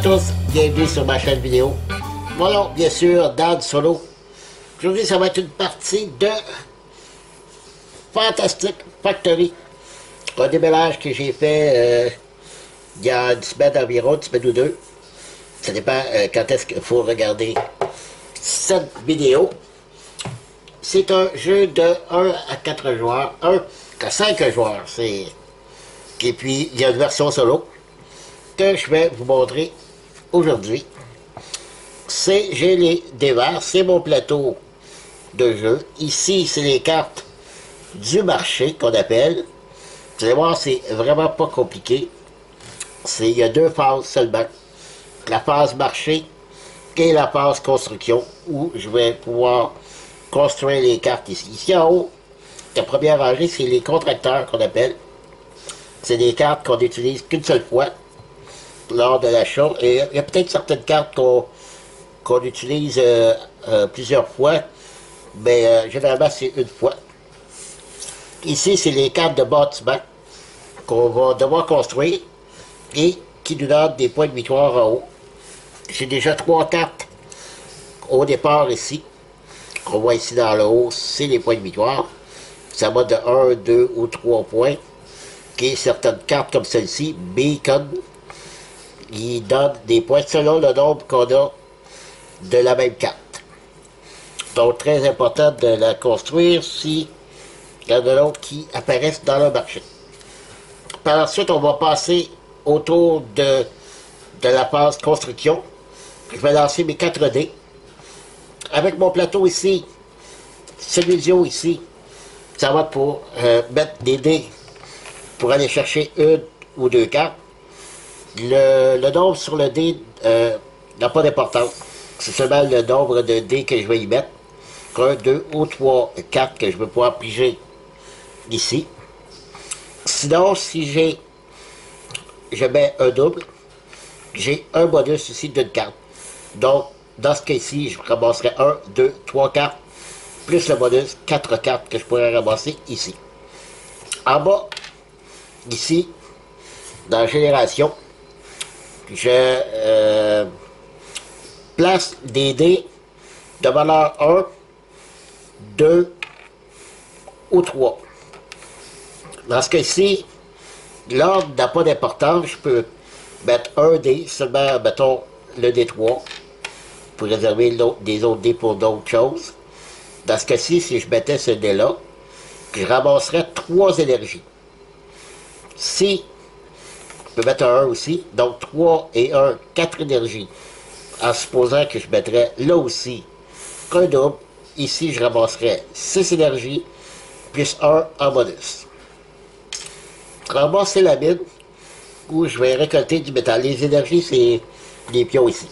à tous, bienvenue sur ma chaîne vidéo. Mon nom, bien sûr, Dan Solo. Aujourd'hui, ça va être une partie de Fantastic Factory. Un déménage que j'ai fait il y a une semaine environ, une semaine ou deux. Ça dépend quand est-ce qu'il faut regarder cette vidéo. C'est un jeu de 1 à 4 joueurs, 1 à 5 joueurs. Et puis, il y a une version solo que je vais vous montrer aujourd'hui. J'ai les dévers, c'est mon plateau de jeu. Ici, c'est les cartes du marché qu'on appelle. Vous allez voir, c'est vraiment pas compliqué. Il y a deux phases seulement. La phase marché et la phase construction, où je vais pouvoir construire les cartes ici. Ici en haut, la première rangée, c'est les contracteurs qu'on appelle. C'est des cartes qu'on n'utilise qu'une seule fois lors de l'achat. Et il y a peut-être certaines cartes qu'on utilise plusieurs fois, mais généralement c'est une fois. Ici, c'est les cartes de bâtiment qu'on va devoir construire et qui nous donnent des points de victoire en haut. J'ai déjà 3 cartes au départ ici. On voit ici dans le haut, c'est les points de victoire. Ça va de 1, 2 ou 3 points. Et certaines cartes comme celle-ci, Beacon, ils donnent des points selon le nombre qu'on a de la même carte. Donc, très important de la construire si il y en a d'autres qui apparaissent dans le marché. Par la suite, on va passer autour de la phase construction. Je vais lancer mes 4 dés. Avec mon plateau ici, celui-ci ici, ça va pour mettre des dés pour aller chercher une ou deux cartes. Le nombre sur le dé n'a pas d'importance. C'est seulement le nombre de dés que je vais y mettre. 1, 2 ou 3 cartes que je vais pouvoir piger ici. Sinon, si je mets un double, j'ai un bonus ici d'une carte. Donc, dans ce cas-ci, je ramasserai 1, 2, 3 cartes, plus le bonus, 4 cartes que je pourrais ramasser ici. En bas, ici, dans Génération, je place des dés de valeur 1, 2 ou 3. Dans ce cas-ci, l'ordre n'a pas d'importance. Je peux mettre un dé, seulement, mettons, le dé 3, pour réserver des autres dés pour d'autres choses. Dans ce cas-ci, si je mettais ce dé-là, je ramasserais 3 énergies. Si, je peux mettre un 1 aussi, donc 3 et 1, 4 énergies. En supposant que je mettrais là aussi un double, ici je ramasserais 6 énergies, plus 1 en bonus. Ramasser la mine, où je vais récolter du métal. Les énergies, c'est les pions ici.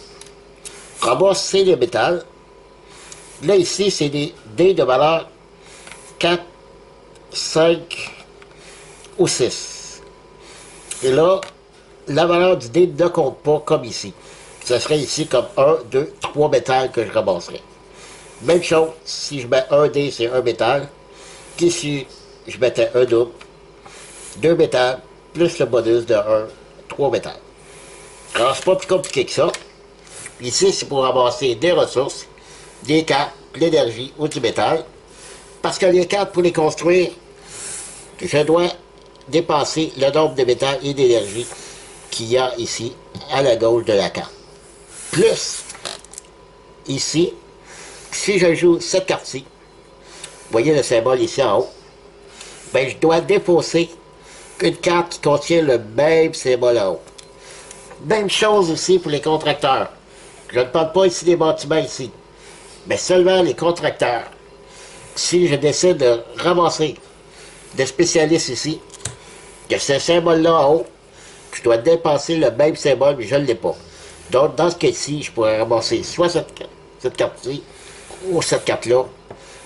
Ramasser le métal. Là, ici, c'est des dés de valeur 4, 5 ou 6. Et là, la valeur du dé ne compte pas comme ici. Ce serait ici comme 1, 2, 3 métals que je ramasserais. Même chose, si je mets un dé, c'est un métal. Ici, je mettais un double, 2 métals, plus le bonus de 1, 3 métals. Alors, c'est pas plus compliqué que ça. Ici, c'est pour ramasser des ressources, des cartes, l'énergie ou du métal. Parce que les cartes, pour les construire, je dois dépasser le nombre de métal et d'énergie qu'il y a ici, à la gauche de la carte. Plus, ici, si je joue cette carte-ci, vous voyez le symbole ici en haut, ben je dois défausser une carte qui contient le même symbole en haut. Même chose aussi pour les contracteurs. Je ne parle pas ici des bâtiments ici, mais seulement les contracteurs. Si je décide de ramasser des spécialistes ici, que ce symbole-là en haut, je dois dépasser le même symbole, mais je ne l'ai pas. Donc, dans ce cas-ci, je pourrais ramasser soit cette carte-ci, ou cette carte-là,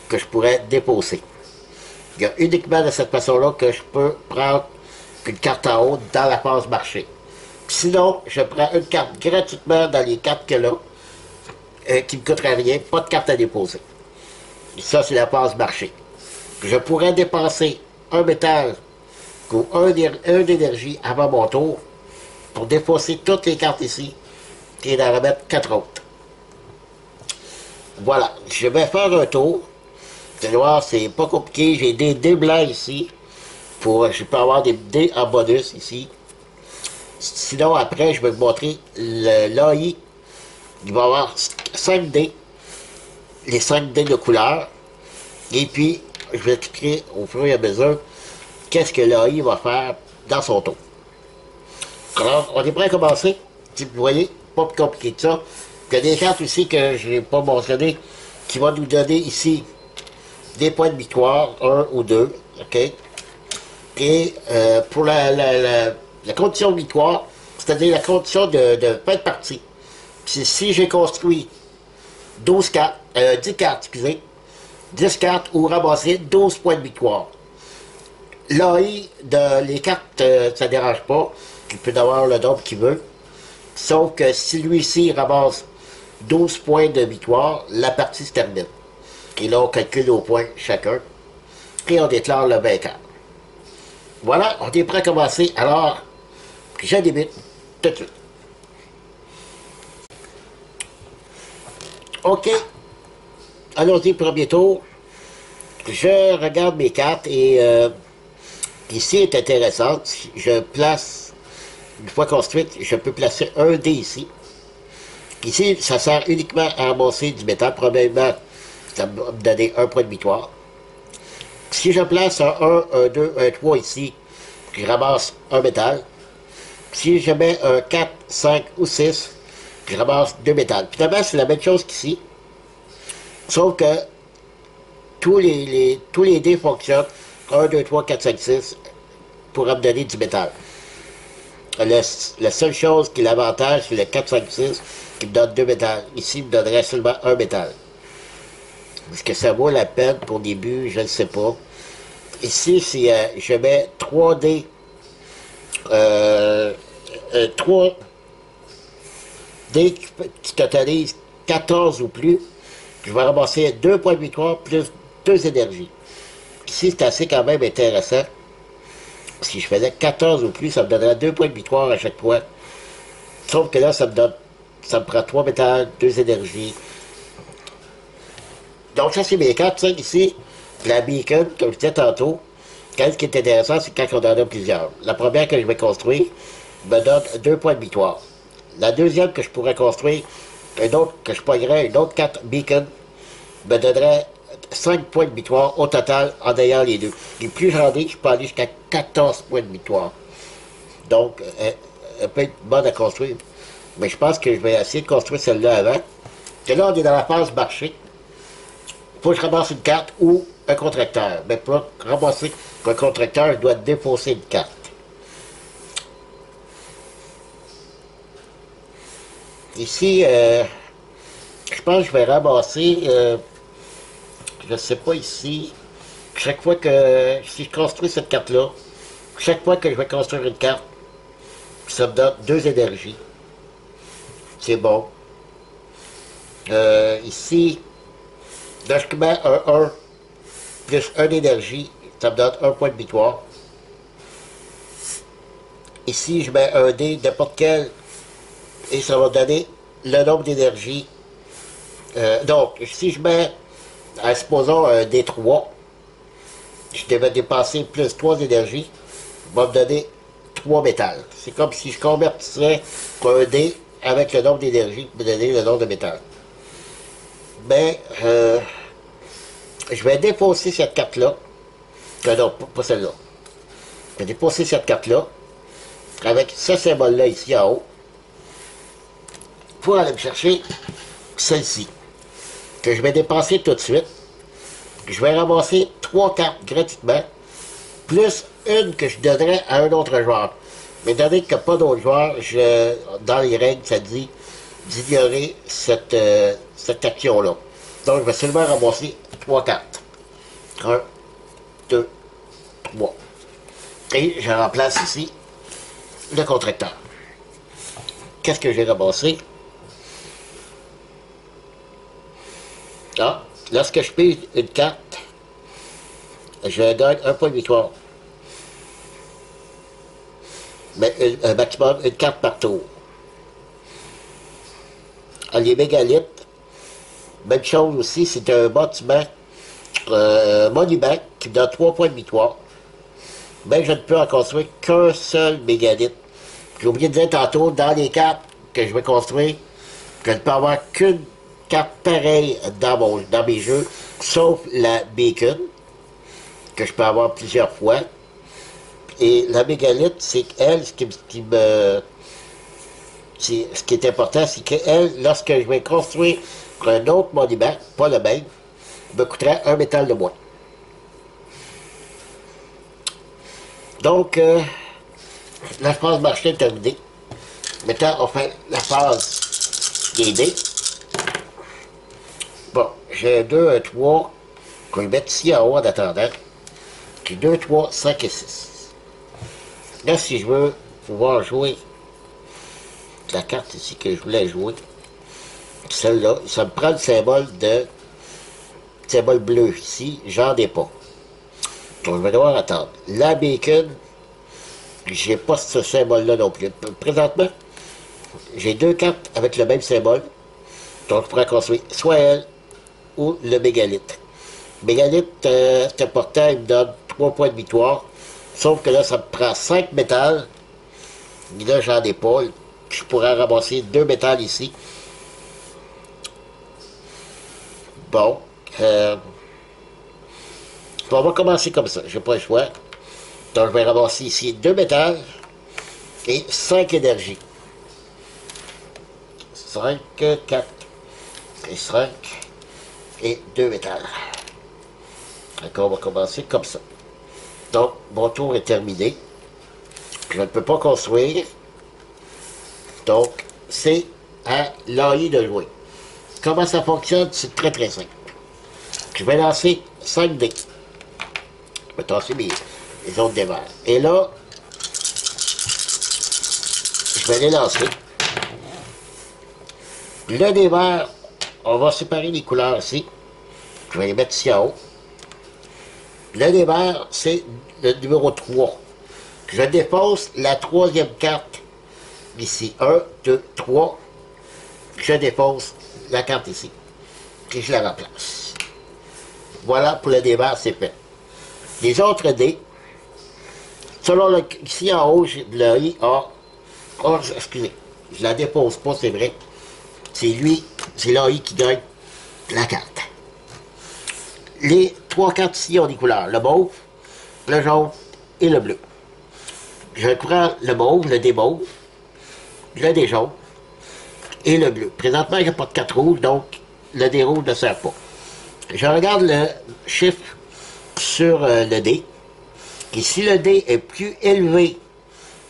que je pourrais déposer. Il y a uniquement de cette façon-là que je peux prendre une carte en haut dans la phase marché. Sinon, je prends une carte gratuitement dans les cartes que là, qui ne me coûterait rien, pas de carte à déposer. Et ça, c'est la phase marché. Je pourrais dépenser un métal ou un d'énergie avant mon tour pour défausser toutes les cartes ici et d'en remettre 4 autres. Voilà, je vais faire un tour. Vous allez voir, c'est pas compliqué. J'ai des dés blancs ici. Je peux avoir des dés en bonus ici. Sinon, après, je vais vous montrer l'AI. Il va y avoir 5 dés. Les 5 dés de couleur. Et puis, je vais expliquer au fur et à mesure qu'est-ce que l'AI va faire dans son tour. Alors, on est prêt à commencer. Si vous voyez, pas plus compliqué que ça. Il y a des cartes aussi que je n'ai pas mentionné qui vont nous donner ici des points de victoire, 1 ou 2. OK? Et pour la condition de victoire, c'est-à-dire la condition de fin de partie, si j'ai construit 10 cartes, excusez, 10 cartes ou ramassé 12 points de victoire. L'AI les cartes, ça ne dérange pas. Il peut avoir le nombre qu'il veut. Sauf que si lui-ci ramasse 12 points de victoire, la partie se termine. Et là, on calcule aux points chacun. Et on déclare le vainqueur. Voilà, on est prêt à commencer. Alors, je débute tout de suite. OK. Allons-y, premier tour. Je regarde mes cartes et ici est intéressante. Je place, une fois construite, je peux placer un dé ici. Ici, ça sert uniquement à ramasser du métal. Probablement, ça va me donner un point de victoire. Si je place un 1, un 2, un 3 ici, je ramasse un métal. Si je mets un 4, 5 ou 6, je ramasse 2 métals. Finalement, c'est la même chose qu'ici. Sauf que tous les dés fonctionnent 1, 2, 3, 4, 5, 6 pour me donner du métal. La seule chose qui est l'avantage, c'est le 4, 5, 6 qui me donne 2 métals. Ici, il me donnerait seulement un métal. Est-ce que ça vaut la peine pour début? Je ne sais pas. Ici, si je mets 3 dés, 3 dés qui totalisent 14 ou plus, je vais ramasser 2 points de victoire plus 2 énergies. Ici, c'est assez quand même intéressant. Si je faisais 14 ou plus, ça me donnerait 2 points de victoire à chaque fois. Sauf que là, ça me prend 3 métals, 2 énergies. Donc ça, c'est mes cartes. Ça, ici, la beacon, comme je disais tantôt, ce qui est intéressant, c'est quand on en a plusieurs. La première que je vais construire me donne 2 points de victoire. La deuxième que je pourrais construire, une autre que je pognerais, une autre carte beacon, me donnerait 5 points de victoire au total en ayant les deux. Et plus j'en ai, je peux aller jusqu'à 14 points de victoire. Donc, elle peut être bonne à construire. Mais je pense que je vais essayer de construire celle-là avant. Et là, on est dans la phase marché. Il faut que je ramasse une carte ou un contracteur. Mais pour ramasser un contracteur, je dois défausser une carte. Ici, je pense que je vais ramasser, je ne sais pas ici, chaque fois que, si je construis cette carte-là, chaque fois que je vais construire une carte, ça me donne 2 énergies. C'est bon. Ici, là, je mets un 1 plus 1 énergie, ça me donne 1 point de victoire. Ici, je mets un dé, n'importe quel, et ça va donner le nombre d'énergie. Donc, si je mets, supposons un D3, je devais dépasser plus 3 énergies, va me donner 3 métals. C'est comme si je convertissais un dé avec le nombre d'énergie pour me donner le nombre de métal. Mais, je vais défausser cette carte-là. Non, pas celle-là. Je vais défausser cette carte-là avec ce symbole-là ici en haut pour aller me chercher celle-ci que je vais dépenser tout de suite. Je vais ramasser 3 cartes gratuitement plus une que je donnerai à un autre joueur. Mais donné qu'il n'y a pas d'autres joueurs, dans les règles, ça dit d'ignorer cette action-là. Donc, je vais seulement ramasser 3 cartes. 1, 2, 3. Et je remplace ici le contracteur. Qu'est-ce que j'ai ramassé? Ah, lorsque je pige une carte, je gagne un point de victoire. Mais un maximum, une carte par tour. les mégalithes, même chose aussi, c'est un bâtiment monument qui me donne 3 points de victoire. Mais je ne peux en construire qu'un seul mégalithe. J'ai oublié de dire tantôt, dans les cartes que je vais construire, je ne peux avoir qu'une carte pareille dans mes jeux, sauf la Bacon, que je peux avoir plusieurs fois. Et la mégalithe, c'est qu'elle, ce qui est important, c'est qu'elle, lorsque je vais construire un autre monument, pas le même, me coûterait un métal de moins. Donc, la phase marché est terminée. Maintenant, on fait la phase des dés. Bon, j'ai 1, 2, 1, 3, qu'on va mettre ici en haut en attendant. J'ai 2, 3, 5 et 6. Là, si je veux pouvoir jouer la carte ici que je voulais jouer, celle-là, ça me prend le symbole bleu ici, j'en ai pas. Donc, je vais devoir attendre. La Bacon, j'ai pas ce symbole-là non plus. Présentement, j'ai 2 cartes avec le même symbole. Donc, je pourrais construire soit elle ou le mégalithe. Mégalithe, c'est important, il me donne 3 points de victoire. Sauf que là, ça me prend 5 métals. Et là, j'en ai pas. Je pourrais ramasser 2 métals ici. Bon. On va commencer comme ça. J'ai pas le choix. Donc, je vais ramasser ici 2 métals et 5 énergies. 5, 4 et 5 et 2 métals. D'accord, on va commencer comme ça. Donc, mon tour est terminé. Je ne peux pas construire. Donc, c'est à l'AI de jouer. Comment ça fonctionne? C'est très très simple. Je vais lancer 5 dés. Je vais tasser les autres dés verts. Et là, je vais les lancer. Le dé vert, on va séparer les couleurs ici. Je vais les mettre ici en haut. Le dé vert, c'est le numéro 3. Je dépose la 3e carte ici. 1, 2, 3. Je dépose la carte ici. Et je la remplace. Voilà, pour le dé vert, c'est fait. Les autres dés, selon ici en haut, j'ai le I, A. Oh, excusez, je la dépose pas, c'est vrai. C'est lui, c'est l'AI qui gagne la carte. Les 3 cartes ici ont des couleurs. Le mauve, le jaune et le bleu. Je prends le mauve, le dé mauve, le dé jaune et le bleu. Présentement, il n'y a pas de carte rouge, donc le dé rouge ne sert pas. Je regarde le chiffre sur le dé. Et si le dé est plus élevé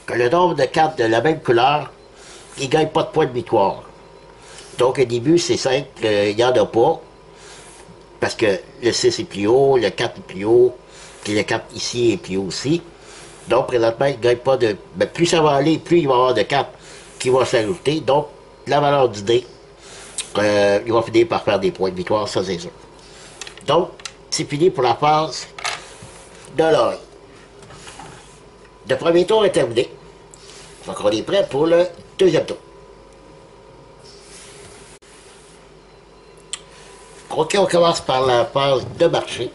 que le nombre de cartes de la même couleur, il ne gagne pas de points de victoire. Donc au début, c'est simple, il n'y en a pas. Parce que le 6 est plus haut, le 4 est plus haut, puis le 4 ici est plus haut aussi. Donc présentement, il ne gagne pas de... Mais plus ça va aller, plus il va y avoir de cartes qui vont s'ajouter. Donc la valeur du dé, il va finir par faire des points de victoire, ça c'est sûr. Donc, c'est fini pour la phase de l'œil. Le premier tour est terminé. Donc on est prêt pour le deuxième tour. Ok, on commence par la phase de marché.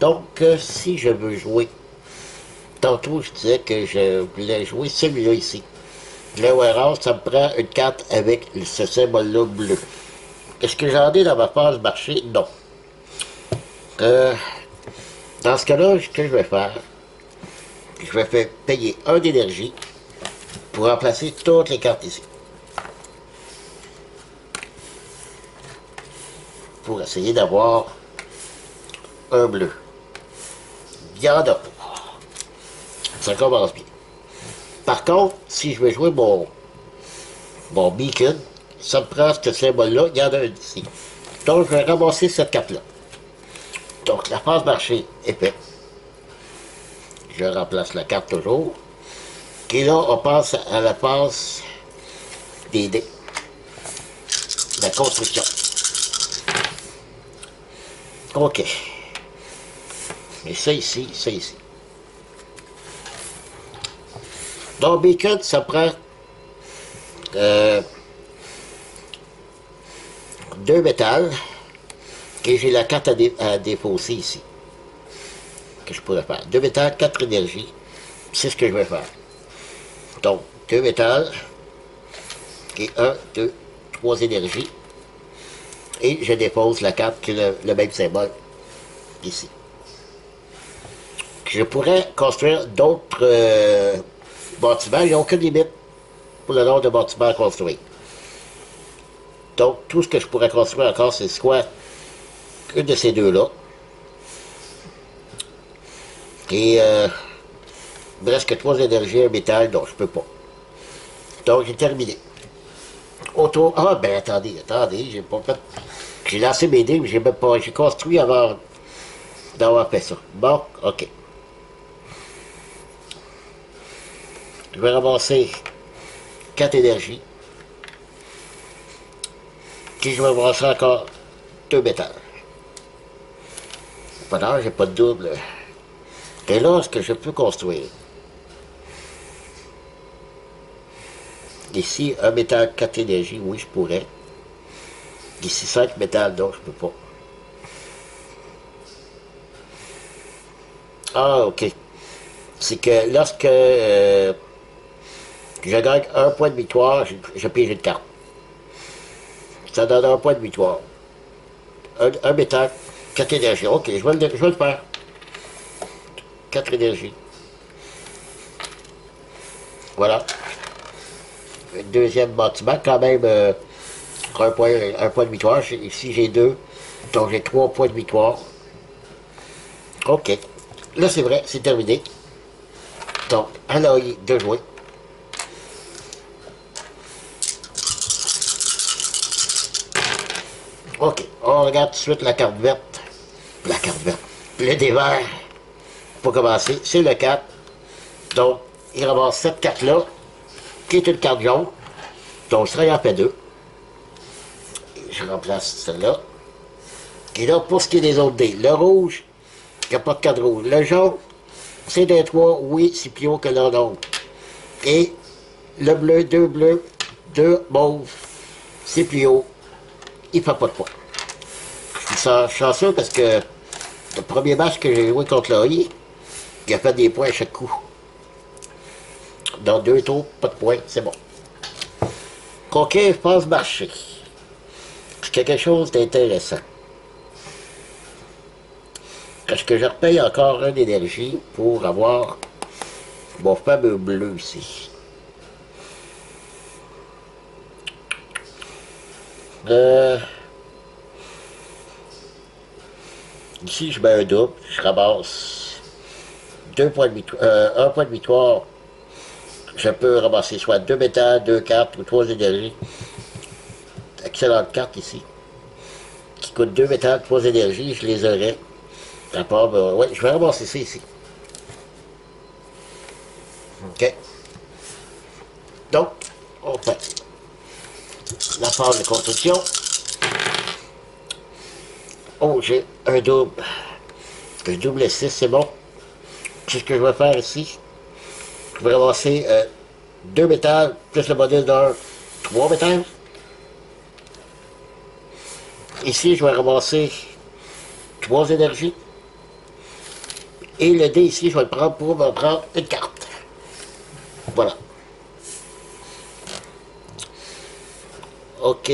Donc, si je veux jouer, tantôt je disais que je voulais jouer celui-là ici. Le warehouse, ça me prend une carte avec ce symbole-là bleu. Est-ce que j'en ai dans ma phase marché? Non. Dans ce cas-là, ce que je vais faire, je vais faire payer 1 d'énergie pour remplacer toutes les cartes ici. Pour essayer d'avoir un bleu. Il y en a pas. Ça commence bien. Par contre, si je veux jouer mon beacon, ça me prend ce symbole-là, il y en a un ici. Donc, je vais ramasser cette carte-là. Donc, la phase marché est faite. Je remplace la carte toujours. Et là, on passe à la phase des dés. La construction. OK. Et ça ici, ça ici. Donc, bacon, ça prend 2 métals, et j'ai la carte à défausser ici, que je pourrais faire. 2 métals, 4 énergies, c'est ce que je vais faire. Donc, 2 métals, et 1, 2, 3 énergies, et je dépose la carte qui est le même symbole, ici. Je pourrais construire d'autres bâtiments, il n'y a aucune limite pour le nombre de bâtiments à construire. Donc, tout ce que je pourrais construire encore, c'est soit une de ces deux-là. Et il me reste que 3 énergies, un métal, donc je peux pas. Donc, j'ai terminé. Autour. Ah, ben attendez, j'ai pas fait. J'ai lancé mes dés, mais j'ai même pas. J'ai construit avant d'avoir fait ça. Bon, ok. Je vais ramasser 4 énergies. Puis je vais ramasser encore 2 métals. Voilà, j'ai pas de double. Et là, ce que je peux construire. Ici, un métal, 4 énergies, oui, je pourrais. Ici, 5 métals, donc je peux pas. Ah, ok. C'est que lorsque je gagne un point de victoire, je pige une carte. Ça donne un point de victoire. Un métal, 4 énergies. Ok, je vais le faire. 4 énergies. Voilà. Deuxième bâtiment, quand même, un point de victoire. Ici, j'ai 2. Donc, j'ai 3 points de victoire. Ok. Là, c'est vrai, c'est terminé. Donc, à l'œil de jouer. Ok, on regarde tout de suite la carte verte. La carte verte. Le dé vert, pour commencer, c'est le 4. Donc, il ramasse cette carte-là, qui est une carte jaune. Donc, ça, il en fait 2. Je remplace celle-là. Et là, pour ce qui est des autres dés, le rouge, il n'y a pas de carte rouge. Le jaune, c'est des 3, oui, c'est plus haut que l'un d'autre. Et le bleu, 2 mauves, c'est plus haut. Il ne fait pas de points. Je suis chanceux parce que le premier match que j'ai joué contre l'AI, il a fait des points à chaque coup. Dans 2 tours, pas de points, c'est bon. Conquête passe marché. C'est quelque chose d'intéressant. Est-ce que je repaye encore une énergie pour avoir mon fameux bleu ici? Ici, je mets un double, je ramasse 2 points de victoire, 1 point de victoire. Je peux ramasser soit 2 métals, 2 cartes ou 3 énergies. Excellente carte ici. Qui coûte 2 métals, 3 énergies, je les aurai. À part, ouais, je vais ramasser ça ici. OK. Donc, on fait la phase de construction. Oh, j'ai un double. Un double 6, c'est bon. C'est ce que je vais faire ici. Je vais ramasser 2 métals, plus le modèle d'un 3 métals. Ici, je vais ramasser 3 énergies. Et le dé ici, je vais le prendre pour me prendre une carte. Voilà. OK.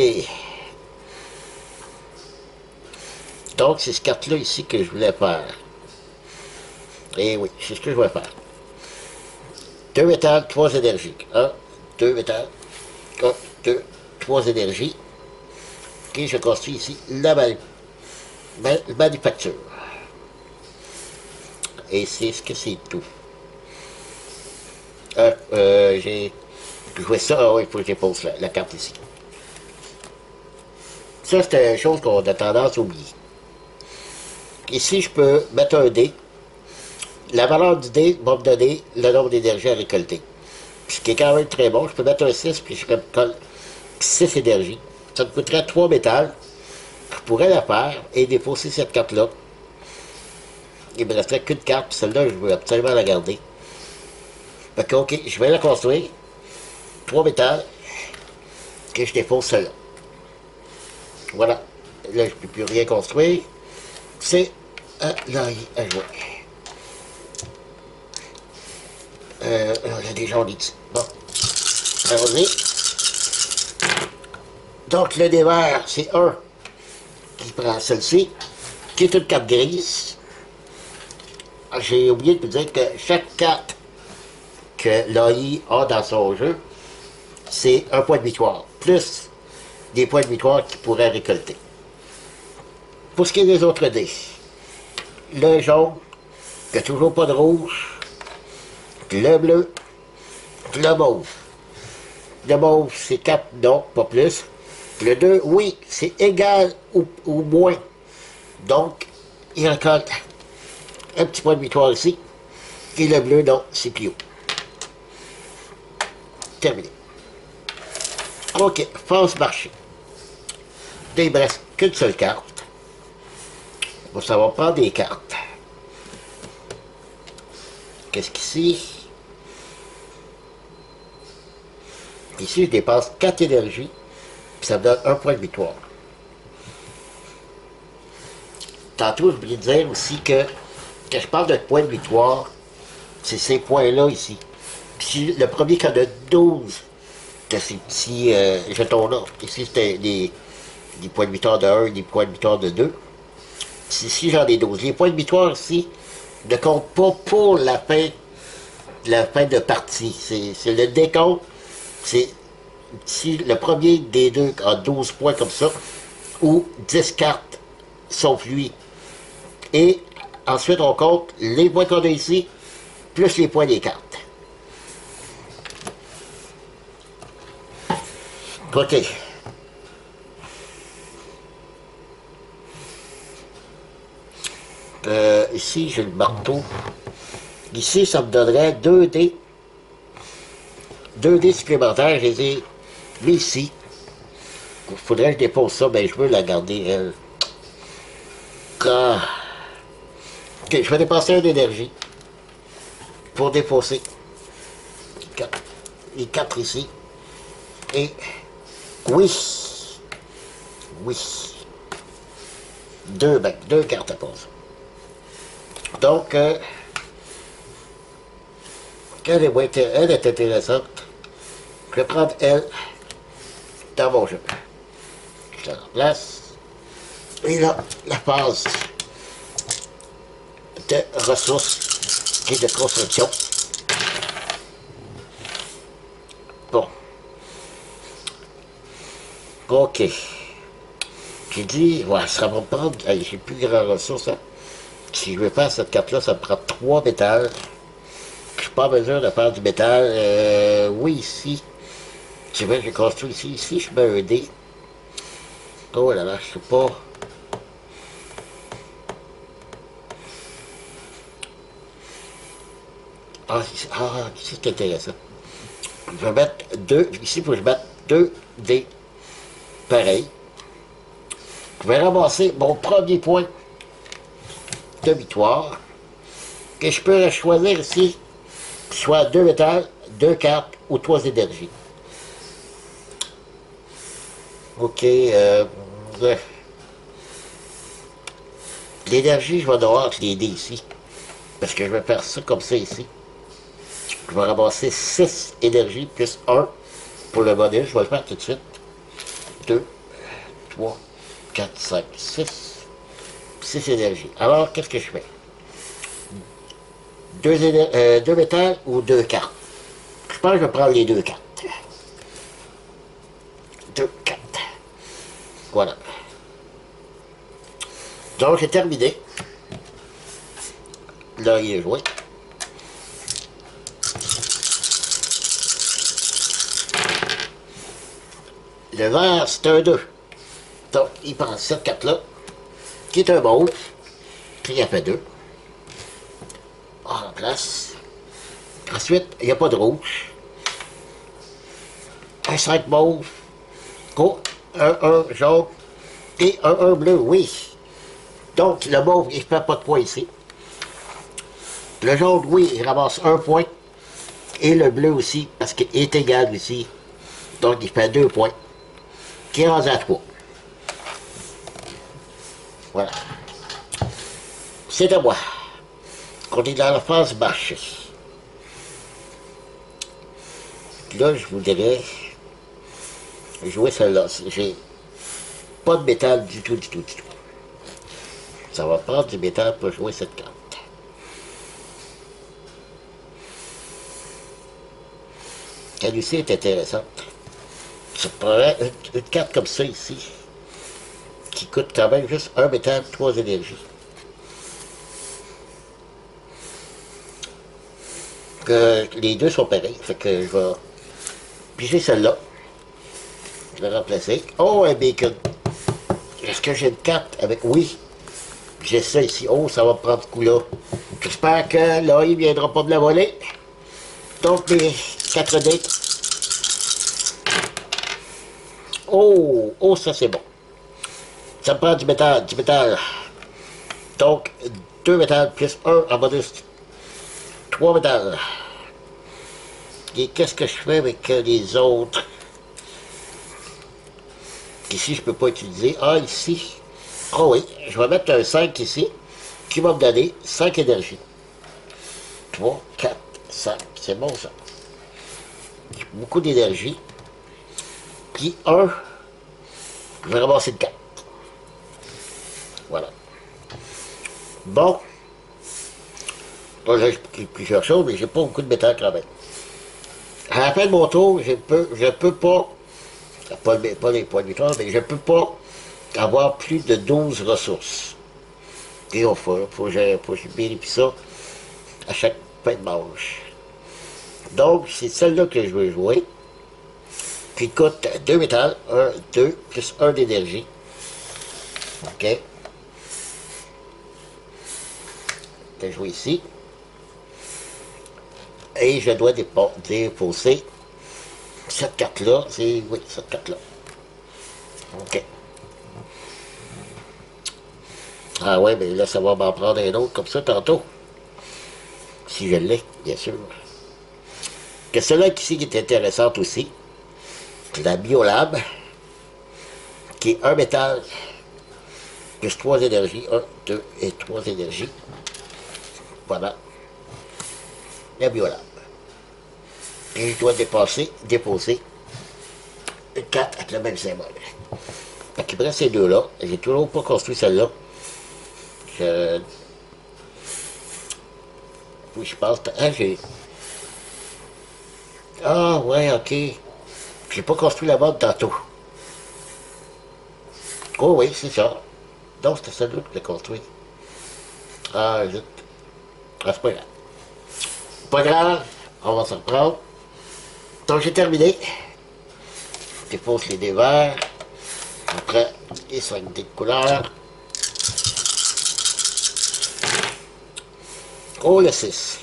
Donc, c'est cette carte-là ici que je voulais faire. Et oui, c'est ce que je vais faire. 2 métals, 3 énergies. 1, 2 métals. 1, 2, 3 énergies. Et je construis ici la manufacture. Et c'est ce que c'est tout. J'ai joué ça. Ah oui, il faut que je dépose la carte ici. Ça, c'est une chose qu'on a tendance à oublier. Ici, je peux mettre un dé. La valeur du dé va me donner le nombre d'énergie à récolter. Ce qui est quand même très bon. Je peux mettre un 6, puis je récolte 6 énergies. Ça me coûterait 3 métals. Je pourrais la faire et défausser cette carte-là. Il me resterait qu'une carte, puis celle-là, je veux absolument la garder. Fait que, ok, je vais la construire. 3 métals. Et je défausse celle-là. Voilà. Là, je ne peux plus rien construire. C'est là, à jouer. Il y a des gens ici. Bon. Allons-y. Donc, le dé vert, c'est 1 qui prend celle-ci, qui est une carte grise. J'ai oublié de vous dire que chaque carte que l'AI a dans son jeu, c'est un point de victoire, plus des points de victoire qu'il pourrait récolter. Pour ce qui est des autres dés, le jaune, qui n'a toujours pas de rouge, le bleu, le mauve. Le mauve, c'est 4, non, pas plus. Le 2, oui, c'est égal ou moins. Donc, il récolte un petit point de victoire ici. Et le bleu, non, c'est plus haut. Terminé. OK, phase marché. Il ne me reste qu'une seule carte. Bon, ça va prendre des cartes. Qu'est-ce qu'ici? Ici, je dépasse 4 énergies, puis ça me donne un point de victoire. Tantôt, je voulais dire aussi que quand je parle de point de victoire, c'est ces points-là ici. Puis le premier qui en a 12 de ces petits jetons-là. Ici, c'était des points de victoire de 1 et des points de victoire de 2. Ici, j'en ai 12. Les points de victoire ici ne comptent pas pour la fin de partie. C'est le décompte. C'est si le premier des deux a 12 points comme ça, ou 10 cartes, sauf lui. Et ensuite, on compte les points qu'on a ici, plus les points des cartes. OK. Ici, j'ai le marteau. Ici, ça me donnerait 2 dés. 2 dés supplémentaires, je les ai mis ici. Il faudrait que je dépose ça, mais je veux la garder, elle. Ah. Ok, je vais dépenser une énergie pour défausser les 4 ici. Et oui, oui, 2 cartes à pause. Donc, elle est intéressante. Je vais prendre elle dans mon jeu. Je la remplace. Et là, la phase de ressources et de construction. Bon. OK. J'ai dit, ouais, ça va me prendre. J'ai plus grand ressources. Hein. Si je veux faire cette carte-là, ça me prend 3 métals. Je suis pas en mesure de faire du métal. Oui, ici. Tu vois, j'ai construit ici. Ici, je mets un dé. Oh là là, je sais pas. Ah, ici, c'est intéressant. Je vais mettre 2. Ici, il faut que je mette 2 dés pareils. Je vais ramasser mon premier point de victoire. Et je peux choisir ici, soit 2 métals, 2 cartes ou 3 énergies. OK. L'énergie, je vais devoir les dés ici. Parce que je vais faire ça comme ça ici. Je vais ramasser 6 énergies plus 1 pour le bonus. Je vais le faire tout de suite. 2, 3, 4, 5, 6. 6 énergies. Alors, qu'est-ce que je fais? 2 métals ou 2 cartes? Je pense que je vais prendre les 2 cartes. 2 cartes. Voilà. Donc, j'ai terminé. Là, il est joué. Le vert, c'est un 2. Donc, il prend cette carte-là, qui est un mauve, puis il en fait 2. On remplace. Ensuite, il n'y a pas de rouge. Un 5 mauve. Oh, un jaune. Et un bleu, oui. Donc, le mauve, il ne fait pas de points ici. Le jaune, oui, il ramasse 1 point. Et le bleu aussi, parce qu'il est égal ici. Donc, il fait 2 points. Qui est rendu à 3. Voilà. C'est à moi. On est dans la phase marché. Là, je voudrais jouer celle-là. J'ai pas de métal du tout, du tout, du tout. Ça va prendre du métal pour jouer cette carte. La Lucie est intéressante. Ça prendrait une carte comme ça ici, qui coûte quand même juste un métal, 3 énergies. Que les deux sont pareils, fait que je vais piger celle-là. Je vais remplacer. Oh, un bacon. Est-ce que j'ai une carte avec... Oui, j'ai ça ici. Oh, ça va me prendre ce coup-là. J'espère que là, il ne viendra pas me la voler. Donc, mes 4 dés. Oh, oh, ça c'est bon. Ça me prend du métal, du métal. Donc, 2 métal plus 1 en bonus. 3 métal. Et qu'est-ce que je fais avec les autres? Ici, je ne peux pas utiliser. Ah, ici. Oh oui, je vais mettre un 5 ici, qui va me donner 5 énergies. 3, 4, 5. C'est bon ça. Beaucoup d'énergie. Puis 1, je vais ramasser une 4. Voilà. Bon. Là, j'ai plusieurs choses, mais j'ai pas beaucoup de métal quand même. À la fin de mon tour, je peux pas les points de victoire, mais je peux pas avoir plus de 12 ressources. Et il faut que je vérifie ça à chaque fin de manche. Donc, c'est celle-là que je veux jouer, qui coûte 2 métal, 1, 2, plus 1 d'énergie. OK. Je vais jouer ici. Et je dois défausser cette carte-là. Oui, cette carte-là. OK. Ah ouais, mais là, ça va m'en prendre un autre comme ça tantôt. Si je l'ai, bien sûr. Que celle-là ici qui est intéressante aussi, c'est la Biolab, qui est un métal, plus 3 énergies. 1, 2 et 3 énergies. Voilà. La Biolab. Puis je dois déposer une carte avec le même symbole. Fait qu'il me reste ces deux-là. J'ai toujours pas construit celle-là. Oui, je pense. Ah, Ah, ouais, ok. J'ai pas construit la mode tantôt. Oh oui, c'est ça. Donc, c'était celle-là que j'ai construit. Ah, zut. Ah, c'est pas grave. Pas grave. On va s'en reprendre. Donc, j'ai terminé. Je dépose les dés verts. Après, les 5 dés de couleur. Oh, le 6.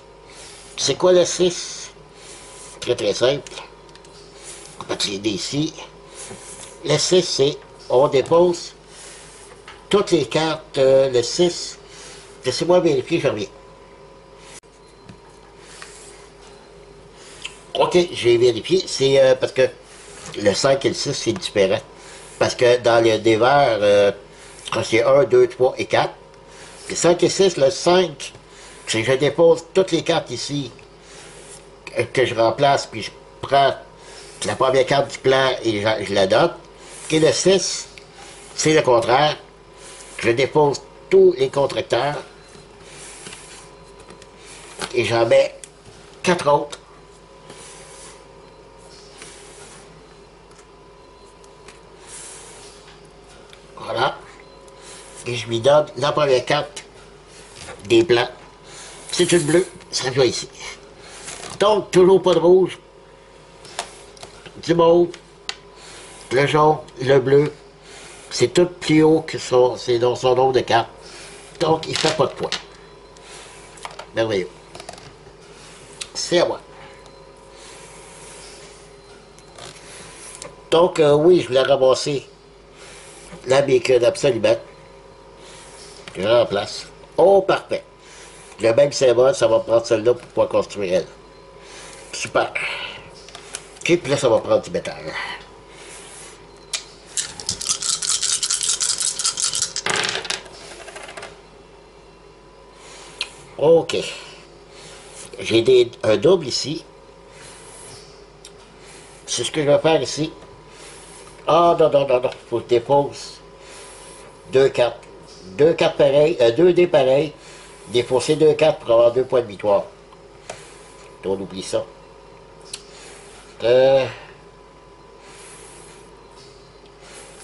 C'est quoi le 6? Très très simple. On va mettre les dés ici. Le 6, c'est on dépose toutes les cartes. Le 6, laissez-moi vérifier, je reviens. Ok, j'ai vérifié. C'est parce que le 5 et le 6, c'est différent. Parce que dans le dés verts, c'est 1, 2, 3 et 4. Le 5 et 6, le 5, c'est que je dépose toutes les cartes ici que je remplace, puis je prends la première carte du plan et je la donne. Et le 6, c'est le contraire. Je dépose tous les contracteurs et j'en mets 4 autres. Voilà. Et je lui donne la première carte des blancs. C'est une bleue, ça vient ici. Donc, toujours pas de rouge, du mauve, le jaune, le bleu. C'est tout plus haut que c'est dans son nombre de cartes. Donc, il ne fait pas de points. Merveilleux. C'est à moi. Donc, oui, je voulais ramasser la bacon absolument. Je remplace. Oh, parfait. Le même symbole, ça va prendre celle-là pour pouvoir construire elle. Super. Ok, puis là, ça va prendre du métal. Ok. J'ai un double ici. C'est ce que je vais faire ici. Ah non, non, non, non. Faut que je dépose deux cartes. Deux cartes pareilles, deux dés pareils. Défausser deux cartes pour avoir 2 points de victoire. On oublie ça.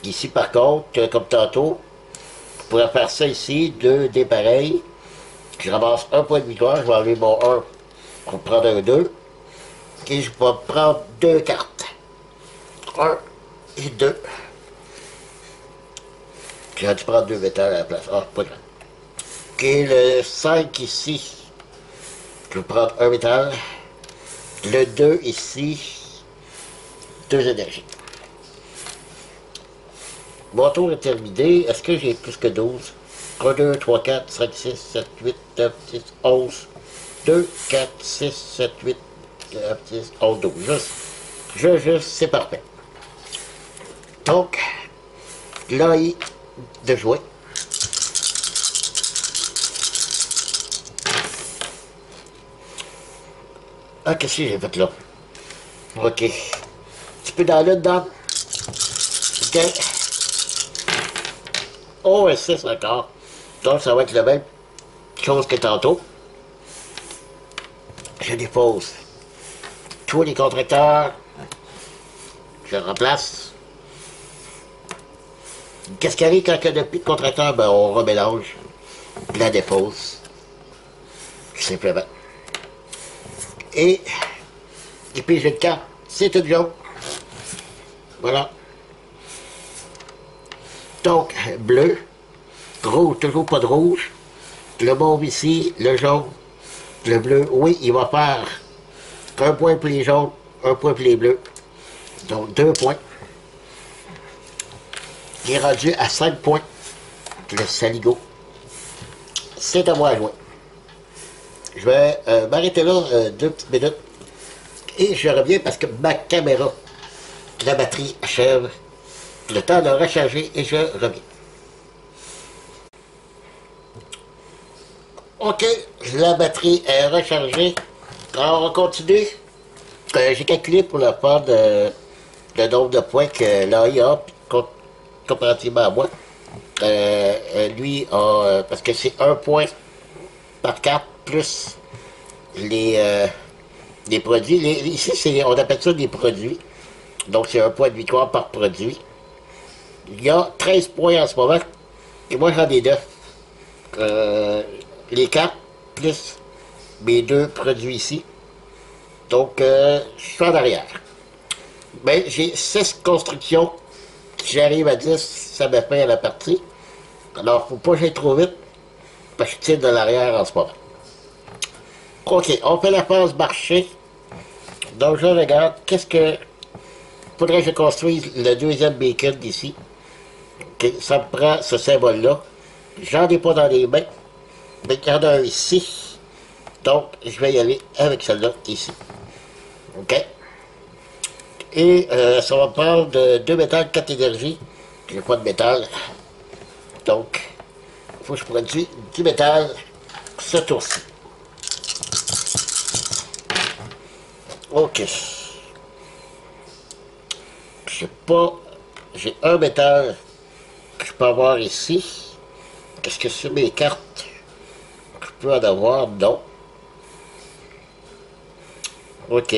Ici, par contre, comme tantôt, je pourrais faire ça ici, deux dés pareils. Je ramasse un point de victoire, je vais enlever mon 1 pour prendre un 2. Et je vais prendre deux cartes. Un et deux. J'aurais dû prendre deux métals à la place. Ah, pas grave. Ok, le 5 ici. Je vais prendre un métal. Le 2 ici. Deux énergies. Mon tour est terminé. Est-ce que j'ai plus que 12? 1, 2, 3, 4, 5, 6, 7, 8, 9, 10, 11. 2, 4, 6, 7, 8, 9, 10, 11, 12. Juste, c'est parfait. Donc, là, de jouer. Ah, qu'est-ce que j'ai fait là? Ok. Un petit peu dans le dedans. Ok. Oh, un 6 encore. Donc, ça va être la même chose que tantôt. Je dépose tous les contracteurs. Je remplace. Qu'est-ce qui arrive quand il n'y a plus de contracteurs? Ben, on remélange. La dépose. Simplement. Et puis j'ai le carte. C'est tout jaune. Voilà. Donc, bleu. Rouge, toujours pas de rouge. Le mauve ici, le jaune, le bleu. Oui, il va faire un point pour les jaunes, un point pour les bleus. Donc, 2 points. Il est rendu à 5 points. Le saligo. C'est à moi à jouer. Je vais m'arrêter là 2 petites minutes. Et je reviens parce que ma caméra, la batterie achève. Le temps de recharger et je reviens. Ok, la batterie est rechargée. Alors on continue. J'ai calculé pour le fun le nombre de points que l'AI a comparativement à moi. Lui a, parce que c'est un point par carte plus les produits. Ici, on appelle ça des produits. Donc c'est un point de victoire par produit. Il y a 13 points en ce moment. Et moi j'en ai 9. Les cartes plus mes deux produits ici. Donc je suis en arrière. Mais j'ai 6 constructions. Si j'arrive à 10, ça me fait à la partie. Alors, faut pas que j'aille trop vite, parce que je tire de l'arrière en ce moment. Ok, on fait la phase marché. Donc, je regarde, qu'est-ce que... Faudrait que je construise le deuxième beacon d'ici. Ok, ça me prend ce symbole-là. J'en ai pas dans les mains, mais il y en a un ici. Donc, je vais y aller avec celle-là ici. Ok? Et ça va me prendre de 2 métals, 4 énergies. J'ai pas de métal. Donc, il faut que je produise du métal ce tour-ci. Ok. J'ai pas... J'ai un métal que je peux avoir ici. Est-ce que sur mes cartes, je peux en avoir? Non. Ok.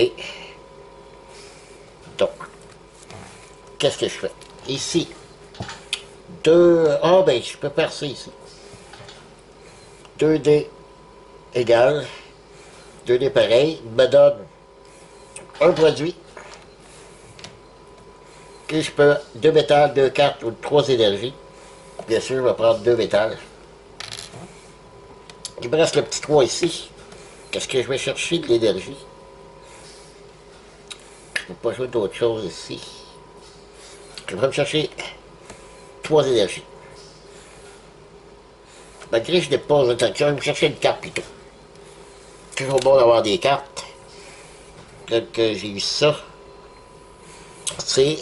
Donc, qu'est-ce que je fais? Ici, deux... Ah, ben, je peux faire ça ici. 2 dés égales. 2 dés pareils me donne un produit. Et je peux 2 métals, 2 cartes ou 3 énergies. Bien sûr, je vais prendre 2 métals. Il me reste le petit 3 ici. Qu'est-ce que je vais chercher de l'énergie? Je ne peux pas jouer d'autre chose ici. Je vais me chercher 3 énergies. Malgré que je dépose l'attention, je vais me chercher une carte plutôt. Toujours bon d'avoir des cartes. Donc j'ai eu ça. C'est...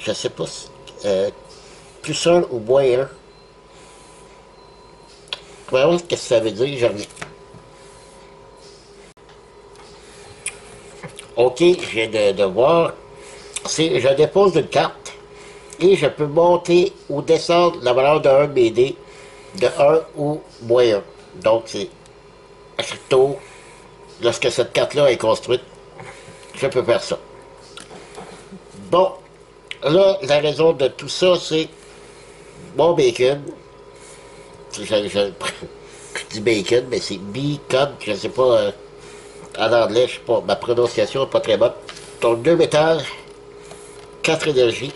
je sais pas si, plus un ou moins un. On va voir ce que ça veut dire, je reviens. Ok, je viens de voir. Je dépose une carte et je peux monter ou descendre la valeur d'un de mes dés de un ou moins un. Donc c'est à chaque tour, lorsque cette carte-là est construite, je peux faire ça. Bon, là, la raison de tout ça, c'est mon bacon. Je dis bacon, mais c'est bacon, je sais pas, en anglais, je sais pas, ma prononciation n'est pas très bonne. Donc 2 métal, 4 énergies.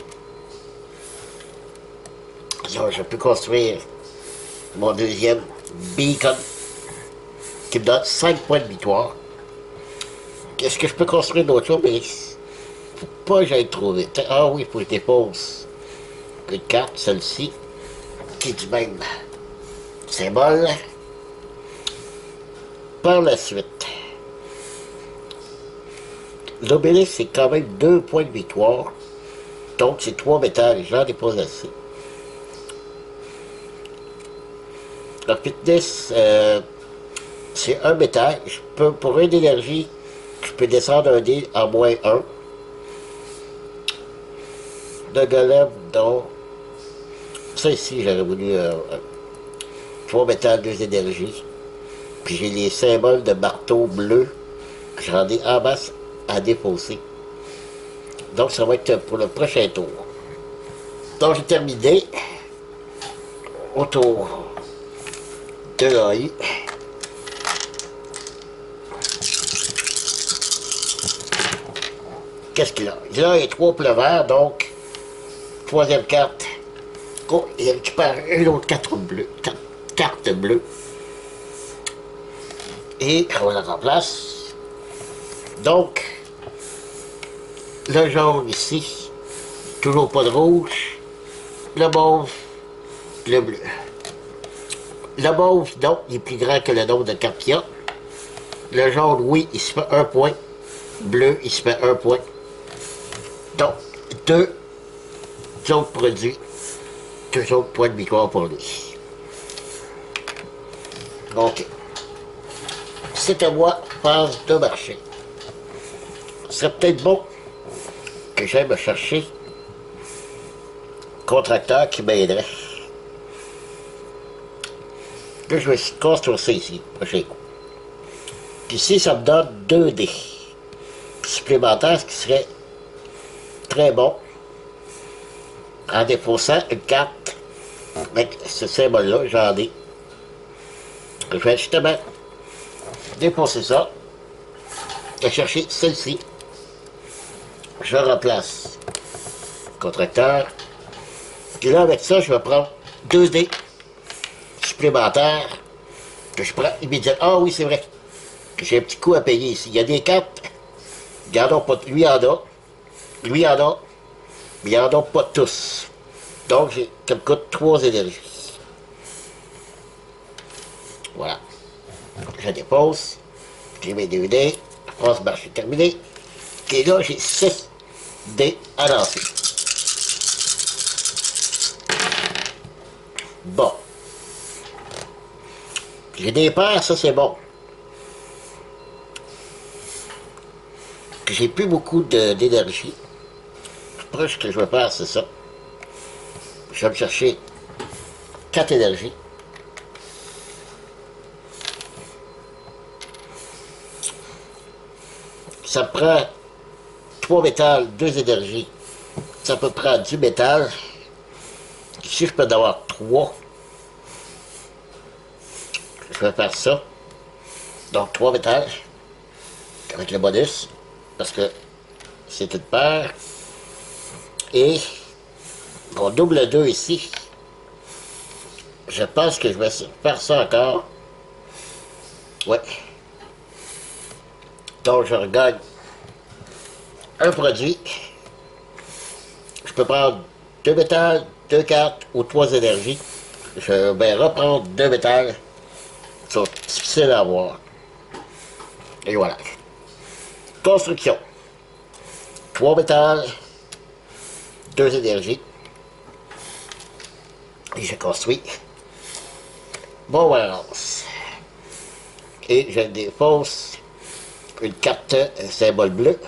Je peux construire mon deuxième beacon qui me donne 5 points de victoire. Est-ce que je peux construire d'autres choses? Mais faut pas que j'aille trop vite. Ah oui, il faut que je dépose une carte, celle-ci, qui est du même symbole. Par la suite, l'obélisque, c'est quand même 2 points de victoire. Donc, c'est 3 métals. J'en dépose assez. La fitness, c'est un métal. Je peux, pour une énergie, je peux descendre un dé en moins 1. Le golem, donc, ça ici, j'aurais voulu 3 métals, 2 énergies. Puis j'ai les symboles de marteau bleu que j'en ai en masse à défausser. Donc ça va être pour le prochain tour. Donc j'ai terminé au tour de l'œil. Qu'est-ce qu'il a? Il a 3 pleuveurs, donc troisième carte. Oh, il récupère une autre carte bleue. Carte bleue. Et on la remplace. Donc, le jaune ici, toujours pas de rouge. Le mauve, le bleu. Le mauve, donc, il est plus grand que le nombre de cartes qu'il y a. Le jaune, oui, il se fait 1 point. Bleu, il se fait 1 point. Donc, 2 autres produits. 2 autres points de victoire pour lui. Ok. C'est à moi, phase de marché. Ce serait peut-être bon que j'aille me chercher un contracteur qui m'aiderait. Là, je vais construire ça ici, prochain coup. Puis ici, ça me donne 2 dés supplémentaires, ce qui serait très bon en défaussant une carte avec ce symbole-là, j'en ai. Je vais justement défausser ça et chercher celle-ci. Je remplace le contracteur. Puis là, avec ça, je vais prendre 2 dés supplémentaires que je prends immédiatement. Ah oui, c'est vrai. J'ai un petit coup à payer ici. Il y a des cartes. Il y en a pas. Lui, il en a. Lui, il en a. Mais il n'y en a pas tous. Donc, ça me coûte 3 énergies. Voilà. Je dépose. J'ai mes 2 dés. Phase marché terminée. Et là, j'ai 6 dés à lancer. Bon. J'ai des paires, ça c'est bon. J'ai plus beaucoup d'énergie. Le proche que je vais faire, c'est ça. Je vais me chercher 4 énergies. Ça prend 3 métals, 2 énergies. Ça peut prendre du métal. Ici, je peux en avoir 3. Je vais faire ça. Donc, 3 métals. Avec le bonus. Parce que c'est une paire. Et on double 2 ici. Je pense que je vais faire ça encore. Ouais. Donc, je regagne un produit. Je peux prendre 2 métals, 2 cartes ou 3 énergies. Je vais reprendre 2 métals. Ils sont difficiles à avoir. Et voilà. Construction. 3 métals, 2 énergies. Et je construis mon balance. Et je défausse une carte symbole bleu.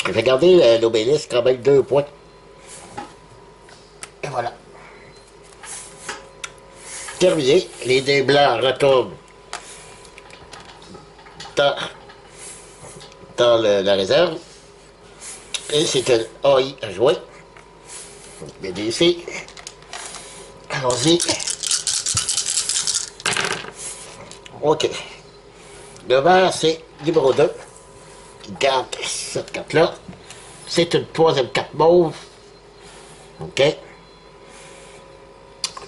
Je vais garder l'obélisque quand même 2 points. Et voilà. Terminé. Les dés blancs retournent dans, la réserve. Et c'est un AI à jouer. Bien ici. Allons-y. OK. Le vert, c'est numéro 2. Qui garde cette carte-là. C'est une troisième carte mauve. OK.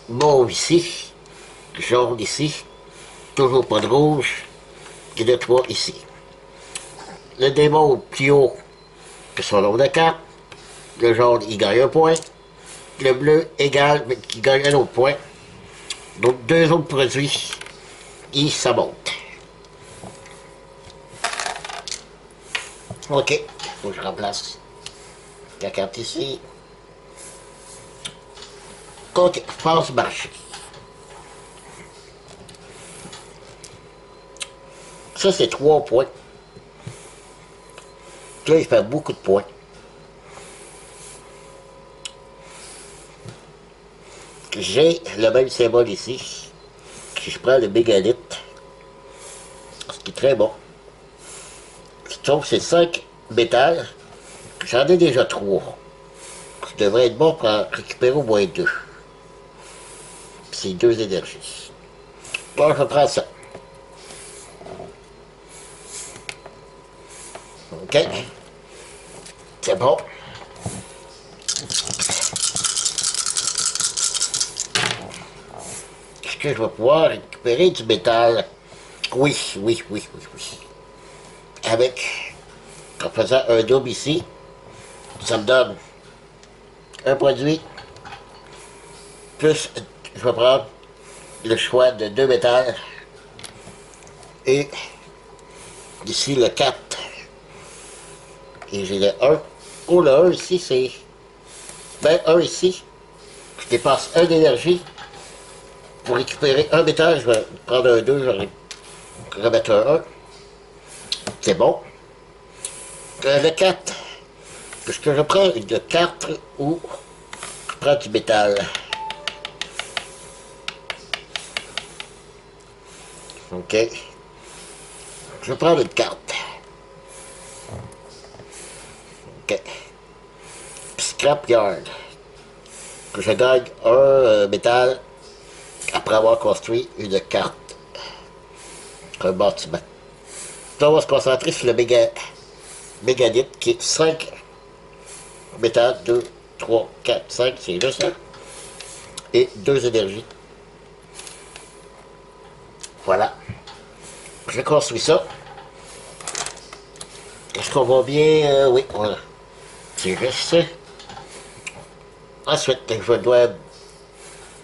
Mauve ici. Jaune ici. Toujours pas de rouge. Et de 3 ici. Le démon plus haut que son nombre de cartes. Le jaune, il gagne 1 point. Le bleu égal, mais qui gagne un autre point. Donc 2 autres produits. Et ça monte. OK. Faut que je remplace la carte ici. OK. Phase marché. Ça, c'est 3 points. Là, il fait beaucoup de points. J'ai le même symbole ici. Si je prends le mégalith, ce qui est très bon. Sauf que c'est 5 métal. J'en ai déjà 3. Ça devrait être bon pour en récupérer au moins 2. C'est 2 énergies. Bon, je prends ça. OK. C'est bon. Est-ce que je vais pouvoir récupérer du métal? Oui, oui, oui, oui, oui. Avec, en faisant un double ici, ça me donne un produit, plus je vais prendre le choix de 2 métals, et ici le 4. Et j'ai le 1. Oh, le 1 ici, c'est... Ben, 1 ici, je dépasse 1 d'énergie. Pour récupérer un métal, je vais prendre un 2, je vais remettre un 1. C'est bon. Le 4. Est-ce que je prends une 4 ou je prends du métal? OK. Je prends une carte. OK. Scrapyard. Que je gagne un métal après avoir construit une carte. Un bâtiment. Là, on va se concentrer sur le mégalith qui est 5 métal, 2, 3, 4, 5, c'est juste ça. Et 2 énergies. Voilà. Je construis ça. Est-ce qu'on va bien? Oui, voilà. C'est juste ça. Ensuite, je dois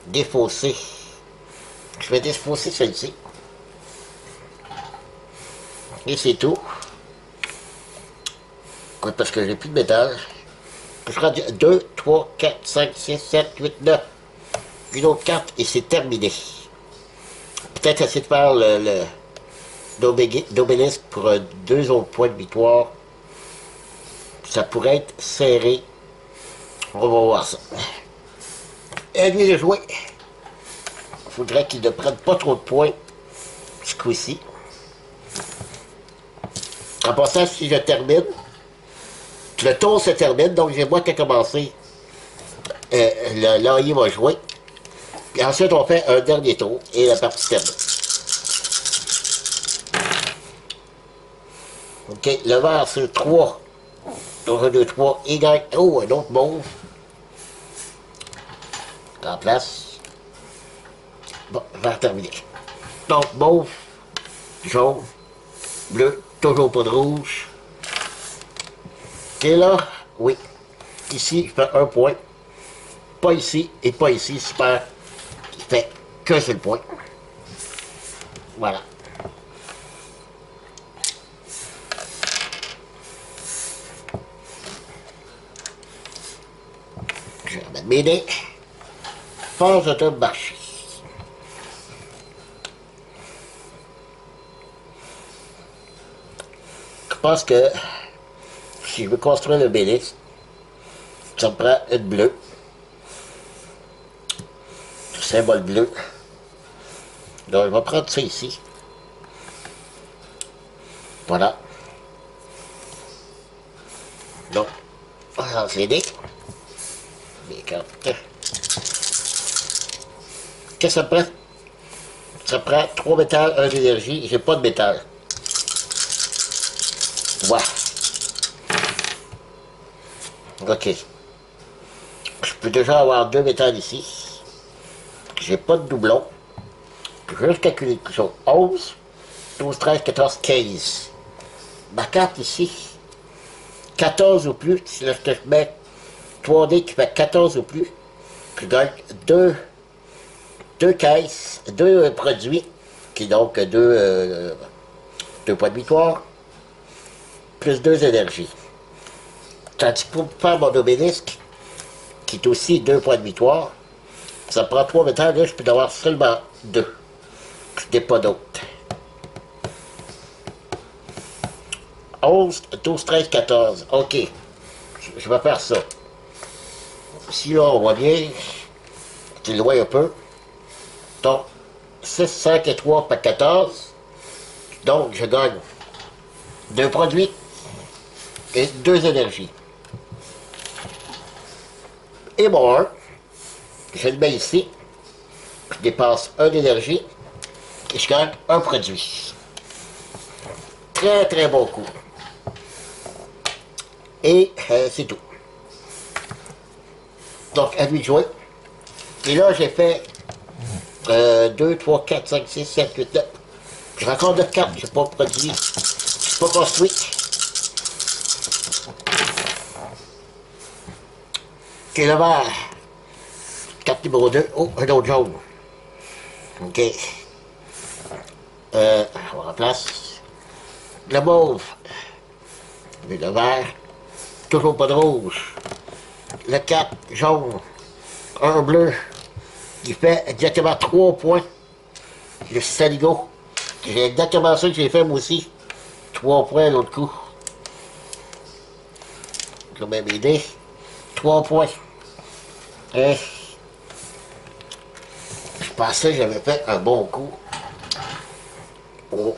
défausser. Je vais défausser celle-ci. Et c'est tout. Parce que j'ai plus de métal. Je prends 2, 3, 4, 5, 6, 7, 8, 9. Une autre carte et c'est terminé. Peut-être essayer de faire l'obélisque pour 2 autres points de victoire. Ça pourrait être serré. On va voir ça. Et lui de jouer. Il faudrait qu'il ne prenne pas trop de points ce coup-ci. En passant, si je termine, le tour se termine, donc j'ai moi qui a commencé. L'AI va jouer. Puis ensuite, on fait un dernier tour et la partie termine. OK, le vert sur 3. Donc, 1, 2, 3, il gagne. Oh, un autre mauve. En place. Bon, vert terminé. Donc, mauve, jaune, bleu, toujours pas de rouge. Et là, oui. Ici, je fais un point. Pas ici et pas ici. Super. Il fait qu'un seul point. Voilà. M'aider. Force de marché. Je pense que si je veux construire le bélis, ça me prend une bleue. Le symbole bleu. Donc je vais prendre ça ici. Voilà. Donc, on va enfiler mes cartes. Qu'est-ce que ça prend? Ça prend 3 métals, 1 d'énergie. J'ai pas de métal. Ouais. Ok. Je peux déjà avoir 2 métals ici. J'ai pas de doublon. Je vais juste calculer quelque chose. 11, 12, 13, 14, 15. Ma carte ici, 14 ou plus, si là je mets 3D qui fait 14 ou plus, je gagne 2 caisses, 2 produits, qui donc 2 points de victoire, plus 2 énergies. Tandis que pour faire mon obélisque, qui est aussi 2 points de victoire, ça prend 3 métals, là je peux en avoir seulement 2. Je n'ai pas d'autres. 11, 12, 13, 14. Ok. Je vais faire ça. Si là, on voit bien, c'est loin un peu. Donc, 6, 5 et 3 par 14. Donc, je gagne 2 produits et 2 énergies. Et mon 1, je le mets ici. Je dépasse 1 d'énergie et je gagne un produit. Très, très bon coup. Et c'est tout. Donc, à lui de jouer. Et là, j'ai fait 2, 3, 4, 5, 6, 7, 8, 9. J'ai encore 9 cartes. Je n'ai pas produit. Je n'ai pas construit. Ok, là-bas. Carte numéro 2. Oh, un autre jaune. Ok. On remplace. Le mauve. Le vert. Toujours pas de rouge. Le 4 jaune. Un bleu. Il fait exactement 3 points. Le saligo. C'est exactement ça que j'ai fait moi aussi. 3 points l'autre coup. Je vais même aider. 3 points. Et je pensais que j'avais fait un bon coup. Oh.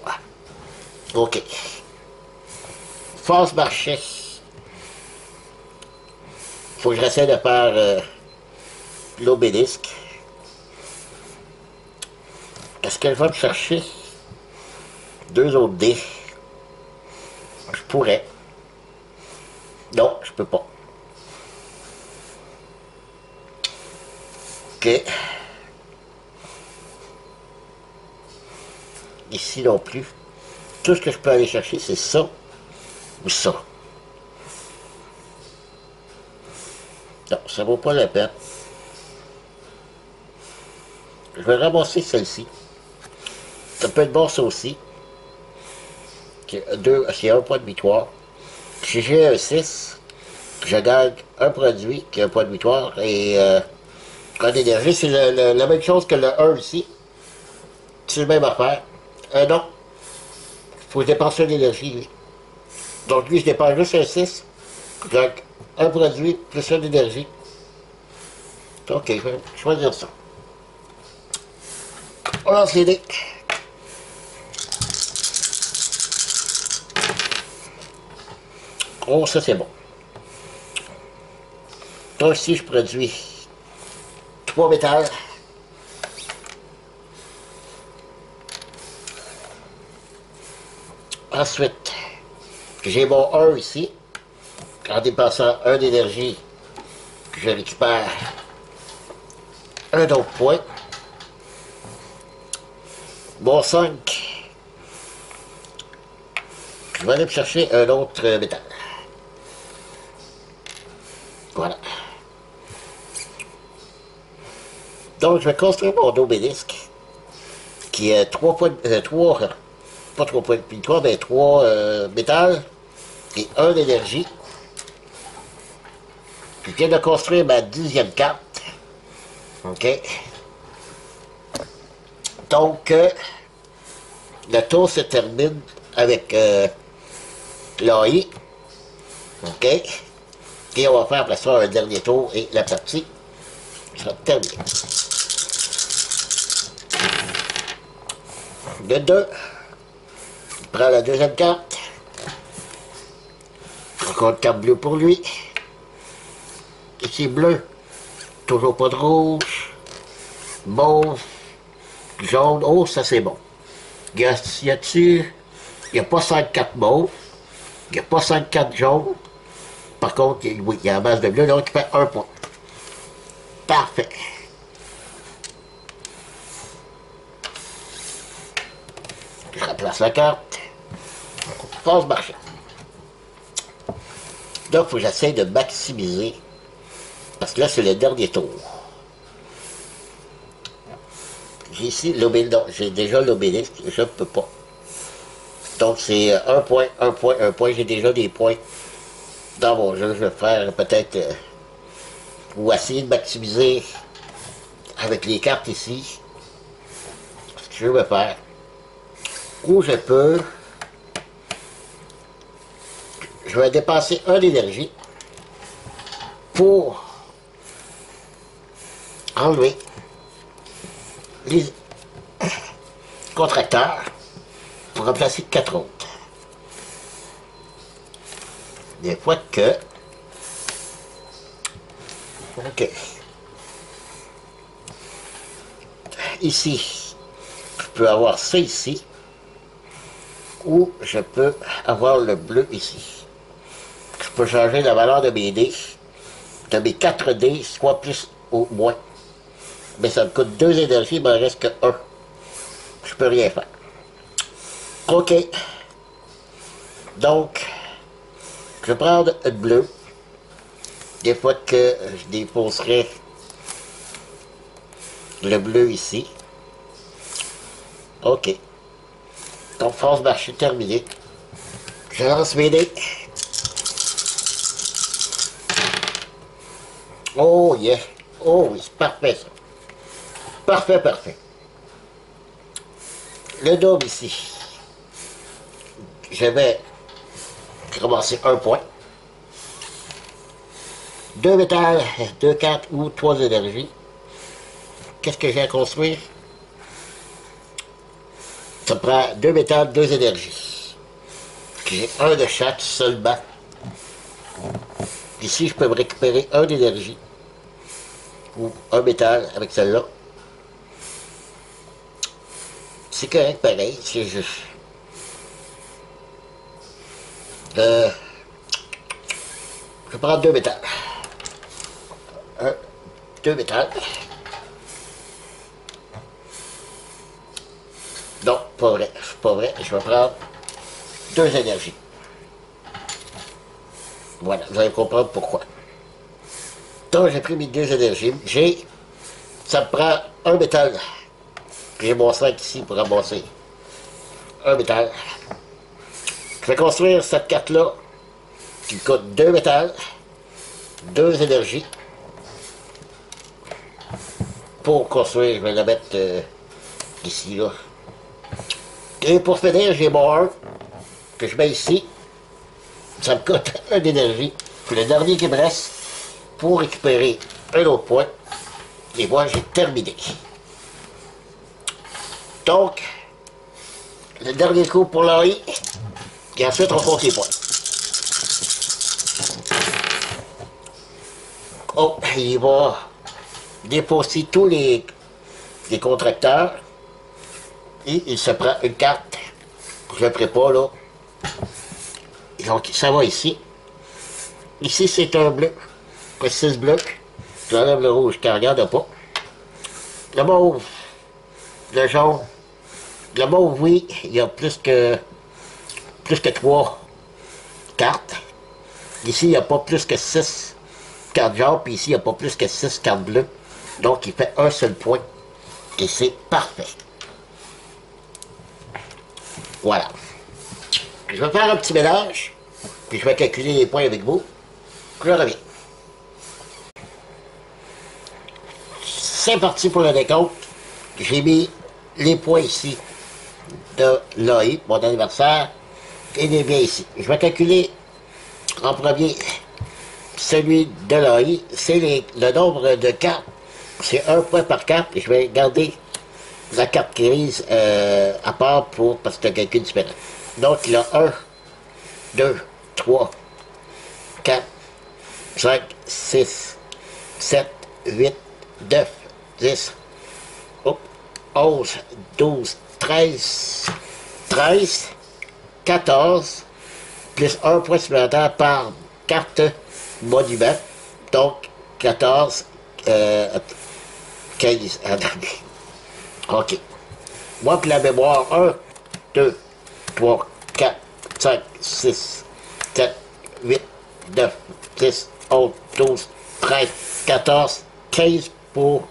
Ok. Force marché. Faut que j'essaie de faire l'obélisque. Est-ce qu'elle va me chercher 2 autres dés? Je pourrais. Non, je peux pas. Ok. Ici non plus. Tout ce que je peux aller chercher, c'est ça ou ça. Non, ça vaut pas la peine. Je vais ramasser celle-ci. Ça peut être bon ça aussi. C'est un point de victoire. Si j'ai un 6, je gagne un produit qui est un point de victoire et un d'énergie. C'est la même chose que le 1 ici. C'est la même affaire. Non. Il faut dépenser l'énergie, lui. Donc lui, je dépense juste un 6. Je gagne un produit plus un d'énergie. Ok, je vais choisir ça. On lance les dés. Oh, ça c'est bon. Donc ici, je produis 3 métals. Ensuite, j'ai mon 1 ici. En dépensant 1 d'énergie, je récupère un autre point. Mon 5, je vais aller me chercher un autre métal. Voilà. Donc, je vais construire mon obélisque, qui est 3 points, pas 3 points de victoire, mais 3 métal et 1 d'énergie. Je viens de construire ma 10e carte. OK? Donc, le tour se termine avec l'AI. OK? Et on va faire après ça un dernier tour et la partie sera terminée. Le 2. Il prend la deuxième carte. Encore une carte bleue pour lui. Ici bleu. Toujours pas de rouge. Mauve. Jaune. Oh, ça c'est bon. Il n'y a pas 5 cartes mauves. Il n'y a pas 5 cartes jaunes. Par contre, oui, il y a la base de bleu, donc il fait 1 point. Parfait. Je remplace la carte. Phase marchand. Donc, il faut que j'essaie de maximiser. Parce que là, c'est le dernier tour. J'ai ici l'obélisque. Non, j'ai déjà l'obélisque. Je ne peux pas. Donc, c'est 1 point, 1 point, 1 point. J'ai déjà des points dans mon jeu. Je vais faire peut-être... ou essayer de maximiser avec les cartes ici. Ce que je veux faire. Ou je peux... Je vais dépenser 1 d'énergie pour enlever les contracteurs pour remplacer 4 autres. Des fois que... OK. Ici, je peux avoir ça ici, ou je peux avoir le bleu ici. Je peux changer la valeur de mes dés, de mes 4 dés, soit plus ou moins. Mais ça me coûte 2 énergies, il m'en reste que 1. Je peux rien faire. OK. Donc, je vais prendre une bleue. Des fois que je déposerai le bleu ici. OK. Donc, phase marché terminée. Je lance mes dés. Oh yeah. Oh oui, c'est parfait ça. Parfait, parfait. Le dôme ici. Je vais commencer 1 point. 2 métal, 2 cartes ou 3 énergies. Qu'est-ce que j'ai à construire? Ça prend 2 métal, 2 énergies. J'ai 1 de chaque seulement. Ici, je peux me récupérer 1 d'énergie. Ou 1 métal avec celle-là. C'est correct pareil, c'est juste. Je vais prendre 2 métal. 2 métal. Non, pas vrai, pas vrai. Je vais prendre 2 énergies. Voilà, vous allez comprendre pourquoi. Donc, j'ai pris mes 2 énergies. Ça me prend 1 métal. J'ai mon 5 ici pour ramasser 1 métal. Je vais construire cette carte-là qui coûte 2 métal, 2 énergies. Pour construire, je vais la mettre ici, là. Et pour finir, j'ai mon 1 que je mets ici. Ça me coûte 1 d'énergie. C'est le dernier qui me reste pour récupérer un autre point. Et moi, j'ai terminé. Donc, le dernier coup pour l'AI. Et ensuite, on compte les points. Oh, il va déposer tous les contracteurs. Et il se prend une carte. Je ne ferai pas, là. Donc, ça va ici. Ici, c'est un bleu. 6 blocs. J'enlève le rouge, car regarde pas. Le mauve. Le jaune. Le mauve, oui, il y a plus que 3 cartes. Ici, il n'y a pas plus que 6 cartes jaunes, puis ici, il n'y a pas plus que 6 cartes bleues. Donc, il fait un seul point. Et c'est parfait. Voilà. Je vais faire un petit mélange, puis je vais calculer les points avec vous. Je reviens. c'est parti pour le décompte. J'ai mis les points ici de l'AI, mon anniversaire, et les biens ici. Je vais calculer en premier celui de l'AI, c'est le nombre de cartes, c'est 1 point par carte, et je vais garder la carte grise à part parce que c'est un calcul différent. Donc il y a 1, 2, 3, 4, 5, 6, 7, 8, 9, 10, 11, 12, 13, 14, plus 1 point supplémentaire par carte monument, donc 14, 15, ok. Moi, pour la mémoire, 1, 2, 3, 4, 5, 6, 7, 8, 9, 10, 11, 12, 13, 14, 15 pour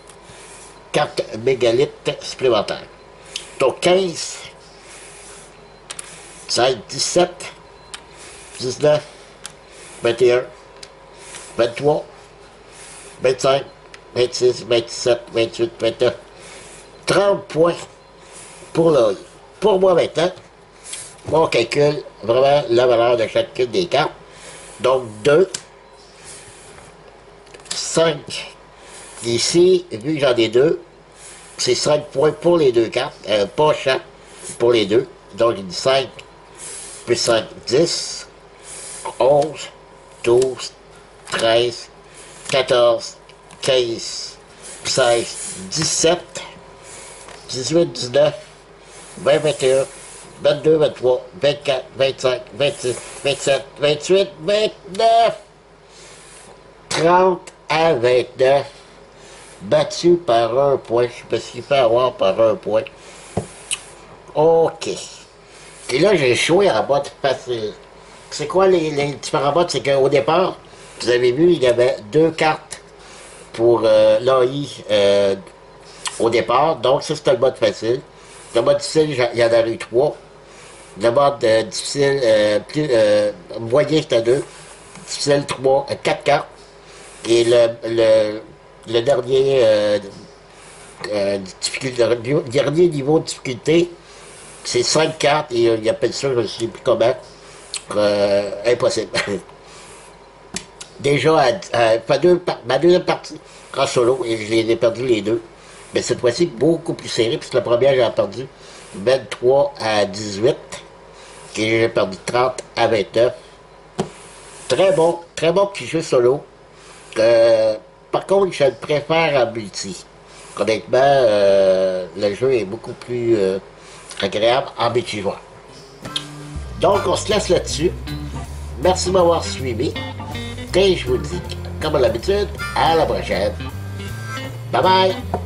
carte mégalithes supplémentaires. Donc 15, 16, 17, 19, 21, 23, 25, 26, 27, 28, 29, 30 points pour l'œil. Pour moi maintenant, on calcule vraiment la valeur de chacune des cartes. Donc 2, 5, ici, vu que j'en ai 2, c'est 5 points pour les 2 cartes, pas chaque pour les 2. Donc il dit 5 plus 5, 10, 11, 12, 13, 14, 15, 16, 17, 18, 19, 20, 21, 22, 23, 24, 25, 26, 27, 28, 29, 30 à 29, battu par 1 point. Je me suis fait avoir par 1 point. OK. Et là, j'ai joué en mode facile. C'est quoi les différents modes? C'est qu'au départ, vous avez vu, il y avait 2 cartes pour l'AI au départ. Donc, ça, c'était le mode facile. Le mode difficile, il y en a eu 3. Le mode difficile, moyen, c'était 2. Difficile, 3, 4 cartes. Et le dernier niveau de difficulté, c'est 5 cartes, et il appelle ça, je ne sais plus comment, impossible. Déjà, ma deuxième partie en solo, et je les ai perdus les deux. Mais cette fois-ci, beaucoup plus serré, puisque la première, j'ai perdu 23 à 18, et j'ai perdu 30 à 29. Très bon petit jeu solo. Par contre, je le préfère en multi. Honnêtement, le jeu est beaucoup plus agréable en multijoueur. Donc, on se laisse là-dessus. Merci de m'avoir suivi. Et je vous dis, comme à l'habitude, à la prochaine. Bye bye!